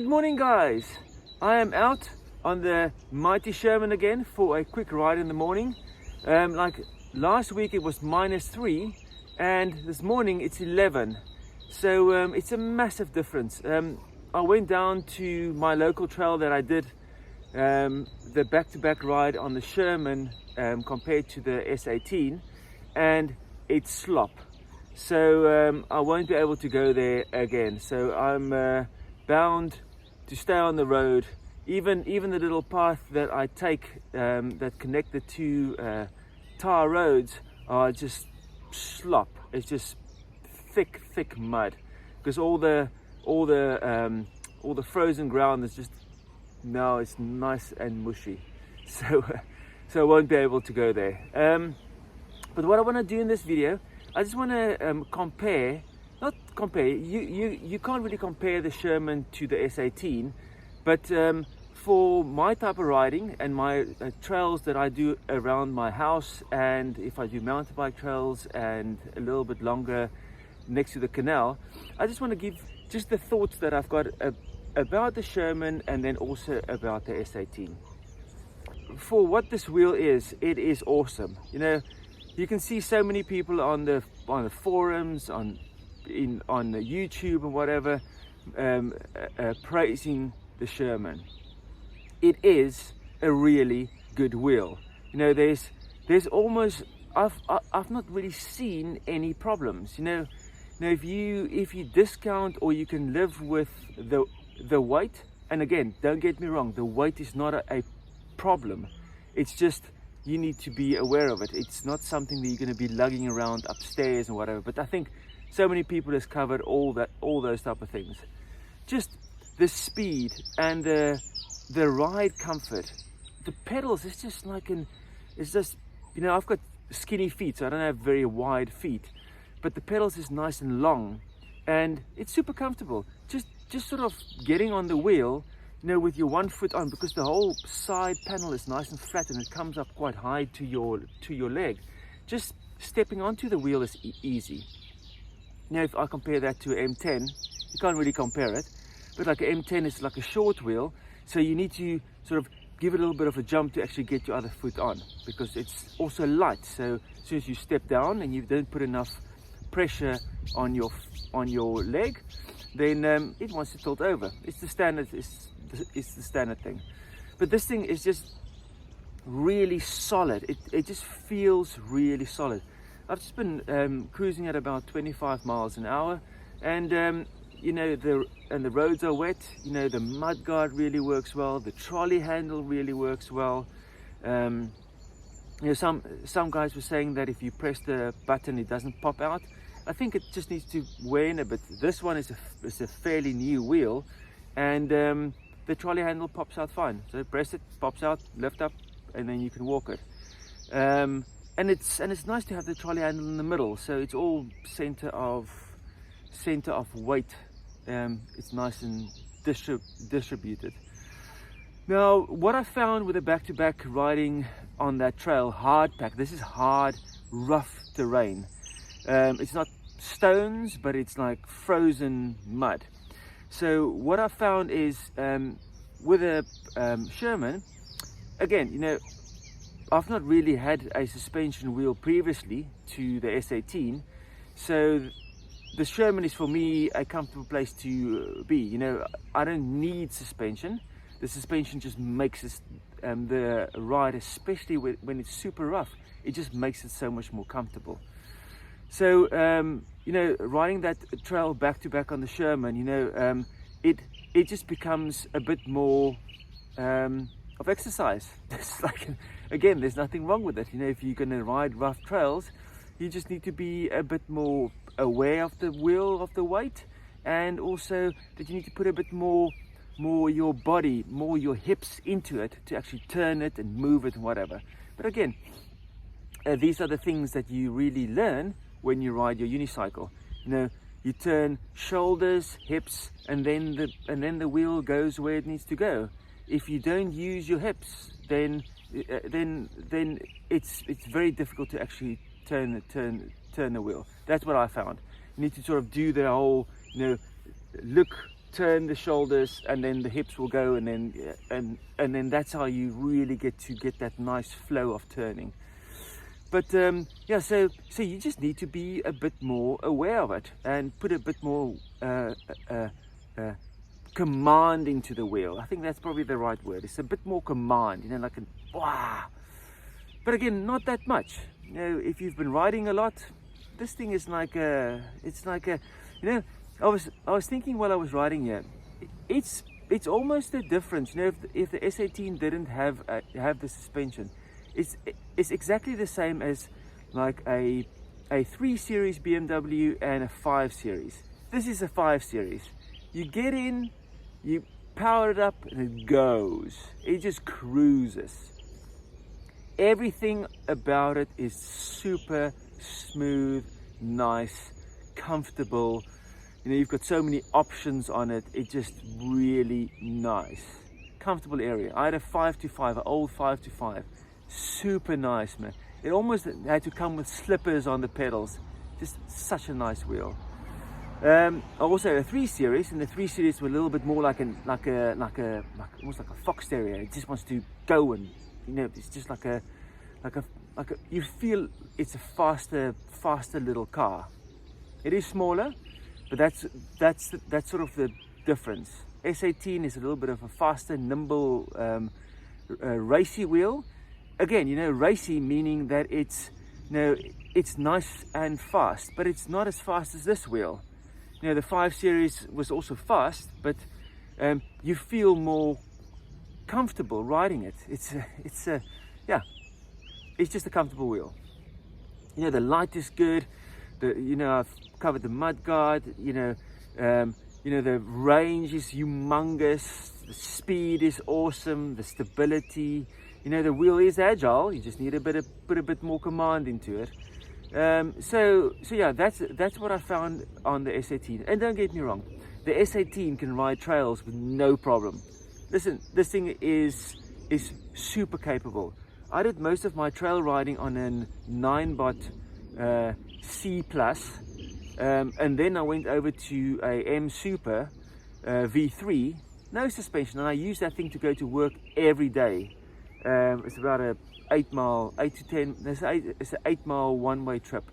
Good morning, guys. I am out on the mighty Sherman again for a quick ride in the morning. Like last week it was -3 and this morning it's 11, so it's a massive difference. I went down to my local trail that I did the back-to-back ride on the Sherman compared to the S18, and it's slop, so I won't be able to go there again. So I'm bound to stay on the road. Even the little path that I take that connect the two tar roads are just slop. It's just thick mud, because all the frozen ground is just, now it's nice and mushy, so I won't be able to go there. But what I want to do in this video, I just want to compare. Not compare, you can't really compare the Sherman to the S18, but for my type of riding and my trails that I do around my house, and if I do mountain bike trails and a little bit longer next to the canal, I just want to give just the thoughts that I've got about the Sherman and then also about the S18. For what this wheel is, it is awesome. You know, you can see so many people on the forums, on YouTube and whatever, praising the Sherman. It is a really good wheel. You know, there's almost, I've not really seen any problems. You know, if you discount, or you can live with the weight, and again, don't get me wrong, the weight is not a problem. It's just you need to be aware of it. It's not something that you're going to be lugging around upstairs and whatever. But I think so many people has covered all those type of things. Just the speed and the ride comfort. The pedals is just like it's just, you know, I've got skinny feet, so I don't have very wide feet, but the pedals is nice and long, and it's super comfortable. Just sort of getting on the wheel, you know, with your one foot on, because the whole side panel is nice and flat and it comes up quite high to your leg. Just stepping onto the wheel is easy. Now, if I compare that to an M10, you can't really compare it, but like an M10 is like a short wheel, so you need to sort of give it a little bit of a jump to actually get your other foot on, because it's also light. So as soon as you step down and you don't put enough pressure on your leg, then it wants to tilt over. It's the standard. It's the standard thing. But this thing is just really solid. It just feels really solid. I've just been cruising at about 25 miles an hour, and you know, the roads are wet. You know, the mud guard really works well. The trolley handle really works well. You know, some guys were saying that if you press the button, it doesn't pop out. I think it just needs to wear in a bit. This one is a fairly new wheel, and the trolley handle pops out fine. So press it, pops out, lift up, and then you can walk it. And it's nice to have the trolley handle in the middle, so it's all center of weight. It's nice and distributed. Now, what I found with the back-to-back riding on that trail, hard pack, this is hard, rough terrain. It's not stones, but it's like frozen mud. So what I found is with a Sherman, again, you know, I've not really had a suspension wheel previously to the S18, so the Sherman is for me a comfortable place to be. You know, I don't need suspension. The suspension just makes the ride, especially when it's super rough, it just makes it so much more comfortable. So you know, riding that trail back to back on the Sherman, you know, it just becomes a bit more of exercise. It's like, again, there's nothing wrong with it. You know, if you're going to ride rough trails, you just need to be a bit more aware of the wheel, of the weight, and also that you need to put a bit more your body, more your hips into it to actually turn it and move it and whatever. But again, these are the things that you really learn when you ride your unicycle. You know, you turn shoulders, hips, and then the wheel goes where it needs to go. If you don't use your hips, then it's very difficult to actually turn the wheel. That's what I found. You need to sort of do the whole, you know, look turn the shoulders, and then the hips will go, and then that's how you really get that nice flow of turning. But yeah, so you just need to be a bit more aware of it and put a bit more command into the wheel. I think that's probably the right word. It's a bit more command, you know, like an wow. But again, not that much. You know, if you've been riding a lot, this thing is like it's like a, you know, I was thinking while I was riding here, it's almost a difference. You know, if the S18 didn't have the suspension, it's exactly the same as like a 3 Series BMW and a 5 Series. This is a 5 Series. You get in, you power it up, and it goes. It just cruises. Everything about it is super smooth, nice, comfortable. You know, you've got so many options on it. It's just really nice, comfortable area. I had a 525, an old 525, super nice, man. It almost had to come with slippers on the pedals. Just such a nice wheel. I also had a 3 Series, and the 3 Series were a little bit more like almost like a fox terrier. It just wants to go, and you know, it's just like a you feel it's a faster little car. It is smaller, but that's sort of the difference. S18 is a little bit of a faster, nimble, racy wheel. Again, you know, racy meaning that it's, you know, it's nice and fast, but it's not as fast as this wheel. You know, the 5 Series was also fast, but you feel more comfortable riding it. Yeah, it's just a comfortable wheel. You know, the light is good. You know, I've covered the mud guard. You know, the range is humongous. The speed is awesome. The stability. You know, the wheel is agile. You just need put a bit more command into it. So yeah, that's what I found on the S18. And don't get me wrong, the S18 can ride trails with no problem. Listen, this thing is super capable. I did most of my trail riding on a 9-bot C+, and then I went over to a M Super V3, no suspension, and I used that thing to go to work every day. It's about a 8 to 10, it's an 8-mile one-way trip.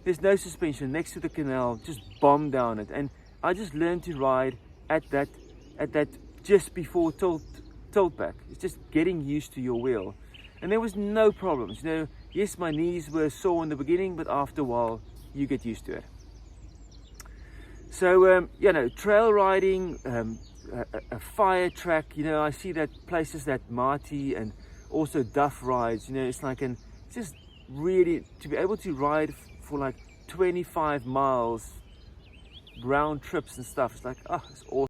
There's no suspension, next to the canal, just bomb down it, and I just learned to ride at that just before tilt back. It's just getting used to your wheel, and there was no problems. You know, yes, my knees were sore in the beginning, but after a while you get used to it. So you know, trail riding, a fire track, you know, I see that places that Marty and also Duff rides, you know, it's like just really to be able to ride for like 25 miles round trips and stuff, it's like, oh, it's awesome.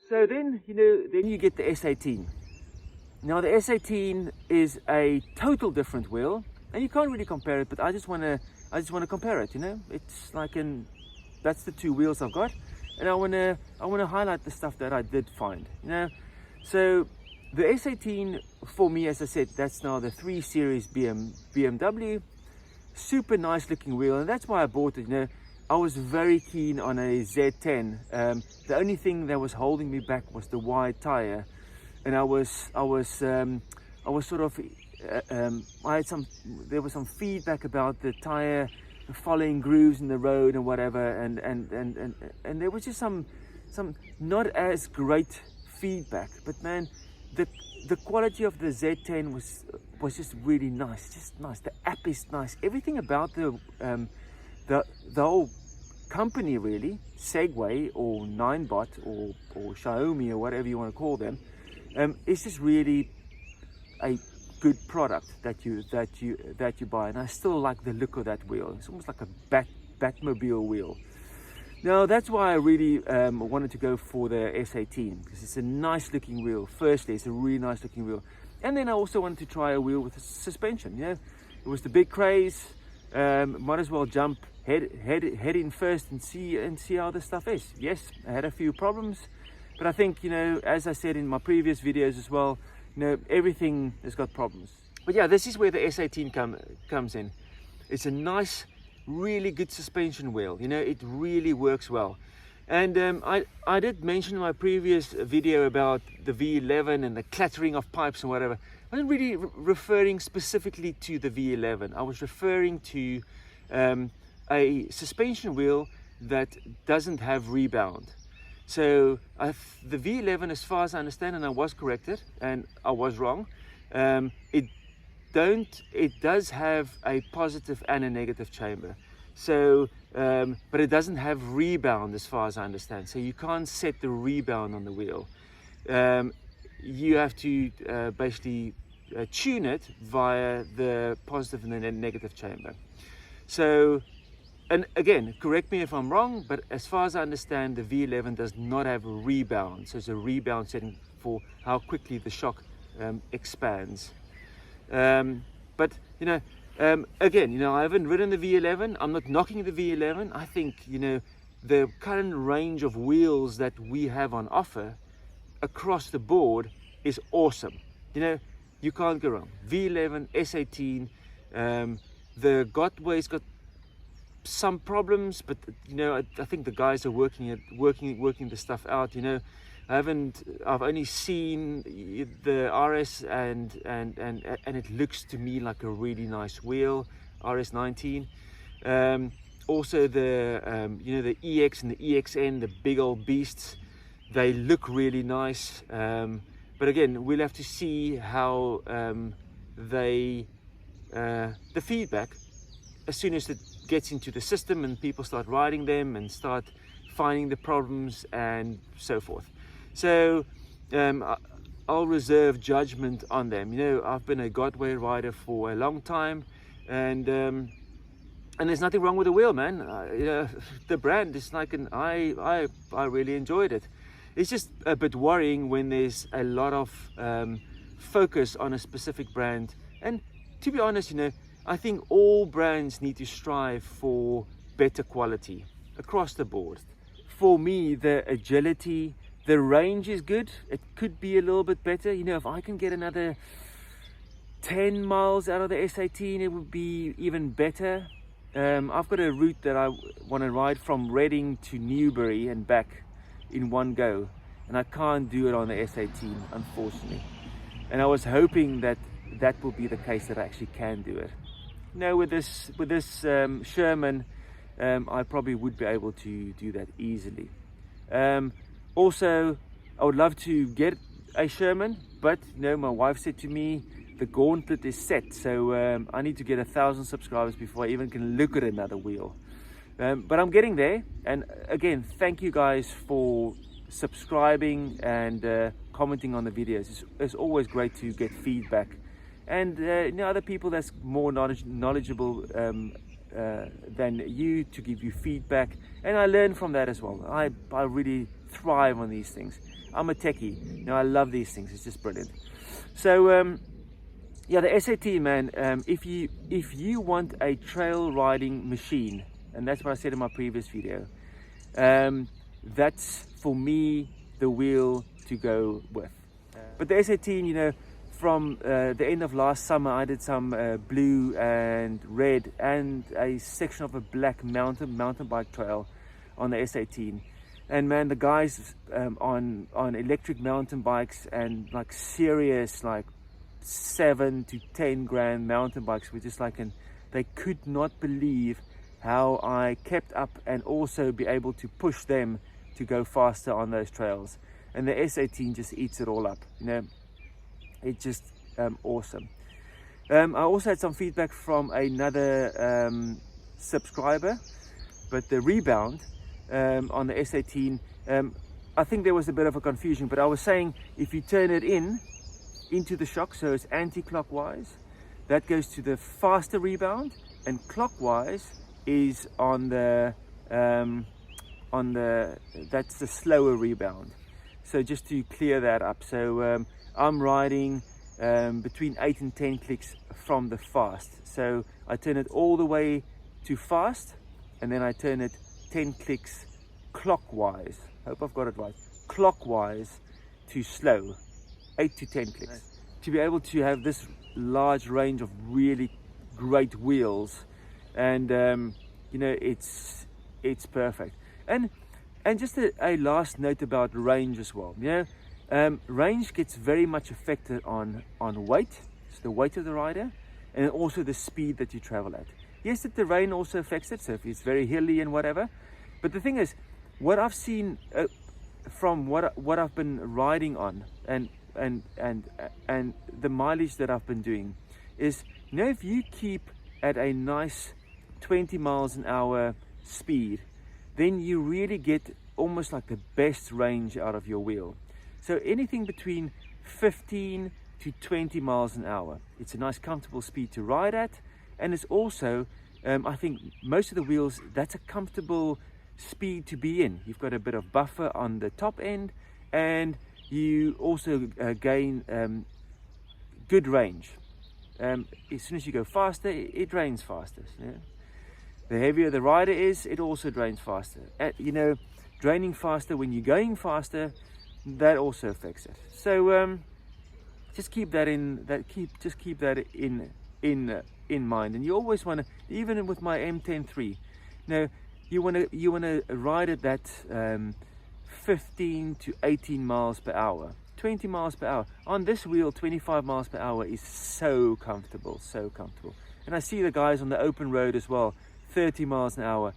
So then, then you get the S18. Now the S18 is a total different wheel, and you can't really compare it, but I just want to compare it. It's like that's the two wheels I've got, and I want to highlight the stuff that I did find. So the S18 for me, as I said, that's now the 3 Series BMW. Super nice looking wheel, and that's why I bought it. I was very keen on a Z10. The only thing that was holding me back was the wide tire, and I was sort of there was some feedback about the tire following grooves in the road and whatever, and there was just some not as great feedback. But man, the quality of the Z10 was just really nice, just nice. The app is nice. Everything about the whole company, really, Segway or Ninebot or Xiaomi or whatever you want to call them, it's just really a good product that you buy. And I still like the look of that wheel. It's almost like a Batmobile wheel. Now that's why I really wanted to go for the S18, because it's a nice looking wheel. Firstly, it's a really nice looking wheel, and then I also wanted to try a wheel with a suspension. It was the big craze. Might as well jump head in first and see how this stuff is. Yes, I had a few problems, but I think, as I said in my previous videos as well, everything has got problems. But yeah, this is where the S18 comes in. It's a nice, really good suspension wheel. It really works well. And I did mention in my previous video about the V11 and the clattering of pipes and whatever. I wasn't really referring specifically to the V11. I was referring to a suspension wheel that doesn't have rebound. So the V11, as far as I understand, and I was corrected and I was wrong, it does have a positive and a negative chamber. So but it doesn't have rebound, as far as I understand. So you can't set the rebound on the wheel. You have to basically tune it via the positive and the negative chamber. So, and again, correct me if I'm wrong, but as far as I understand, the V11 does not have a rebound. So it's a rebound setting for how quickly the shock expands. But again, I haven't ridden the V11. I'm not knocking the V11. I think, the current range of wheels that we have on offer across the board is awesome. You can't go wrong. V11, S18, the Gotway's got some problems, but I think the guys are working the stuff out. I've only seen the RS and it looks to me like a really nice wheel, RS19. Also the the EX and the EXN, the big old beasts, they look really nice. But again, we'll have to see how the feedback, as soon as it gets into the system and people start riding them and start finding the problems and so forth. So I'll reserve judgment on them. I've been a Gotway rider for a long time, and there's nothing wrong with the wheel, man. The brand is like I really enjoyed it. It's just a bit worrying when there's a lot of focus on a specific brand. And to be honest, I think all brands need to strive for better quality across the board. For me, the agility, the range is good. It could be a little bit better. If I can get another 10 miles out of the S18, it would be even better. I've got a route that I want to ride from Reading to Newbury and back in one go, and I can't do it on the S18, unfortunately. And I was hoping that will be the case, that I actually can do it. With this Sherman, I probably would be able to do that easily. Also, I would love to get a Sherman, but my wife said to me the gauntlet is set, so I need to get 1,000 subscribers before I even can look at another wheel. But I'm getting there. And again, thank you guys for subscribing and commenting on the videos. It's always great to get feedback, and other people that's more knowledgeable than you to give you feedback, and I learn from that as well. I really thrive on these things. I'm a techie. You know, I love these things. It's just brilliant. So yeah, the SAT, man, if you want a trail riding machine, and that's what I said in my previous video, that's for me the wheel to go with. But the S18, you know, from the end of last summer, I did some blue and red and a section of a black mountain bike trail on the S18. And man, the guys on electric mountain bikes and like serious like 7 to 10 grand mountain bikes were just like, and they could not believe how I kept up and also be able to push them to go faster on those trails. And the S18 just eats it all up, you know. It's just awesome. I also had some feedback from another subscriber, but the rebound on the S18, I think there was a bit of a confusion, but I was saying if you turn it into the shock, so it's anti-clockwise, that goes to the faster rebound, and clockwise is on the that's the slower rebound. So just to clear that up, so I'm riding between 8 and 10 clicks from the fast. So I turn it all the way to fast, and then I turn it 10 clicks clockwise. Hope I've got it right. Clockwise to slow, 8 to 10 clicks. Nice. To be able to have this large range of really great wheels, and you know, it's perfect. And just a last note about range as well. You know, range gets very much affected on weight, so the weight of the rider, and also the speed that you travel at. Yes, the terrain also affects it, so if it's very hilly and whatever. But the thing is, what I've seen from what I've been riding on and the mileage that I've been doing is, you know, if you keep at a nice 20 miles an hour speed, then you really get almost like the best range out of your wheel. So anything between 15 to 20 miles an hour, it's a nice comfortable speed to ride at, and it's also I think most of the wheels, that's a comfortable speed to be in. You've got a bit of buffer on the top end, and you also gain good range. As soon as you go faster, it drains faster. You know? The heavier the rider is, it also drains faster. You know, draining faster when you're going faster, that also affects it. So just keep that in mind. And you always want to, even with my M10-3, now you want to ride at that 15 to 18 miles per hour, 20 miles per hour. On this wheel, 25 miles per hour is so comfortable, so comfortable. And I see the guys on the open road as well, 30 miles an hour,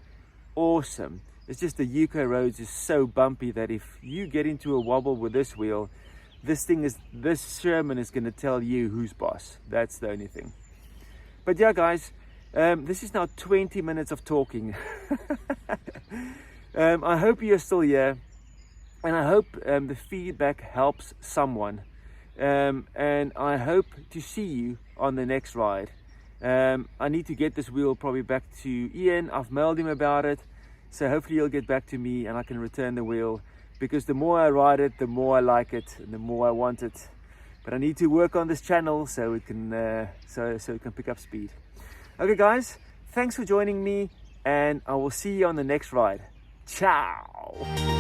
awesome. It's just the UK roads is so bumpy that if you get into a wobble with this wheel, this Sherman is going to tell you who's boss. That's the only thing. But yeah, guys, this is now 20 minutes of talking. I hope you're still here, and I hope the feedback helps someone, and I hope to see you on the next ride. I need to get this wheel probably back to Ian. I've mailed him about it, so hopefully he'll get back to me and I can return the wheel, because the more I ride it, the more I like it and the more I want it. But I need to work on this channel so it can so it can pick up speed. Okay guys, thanks for joining me, and I will see you on the next ride. Ciao.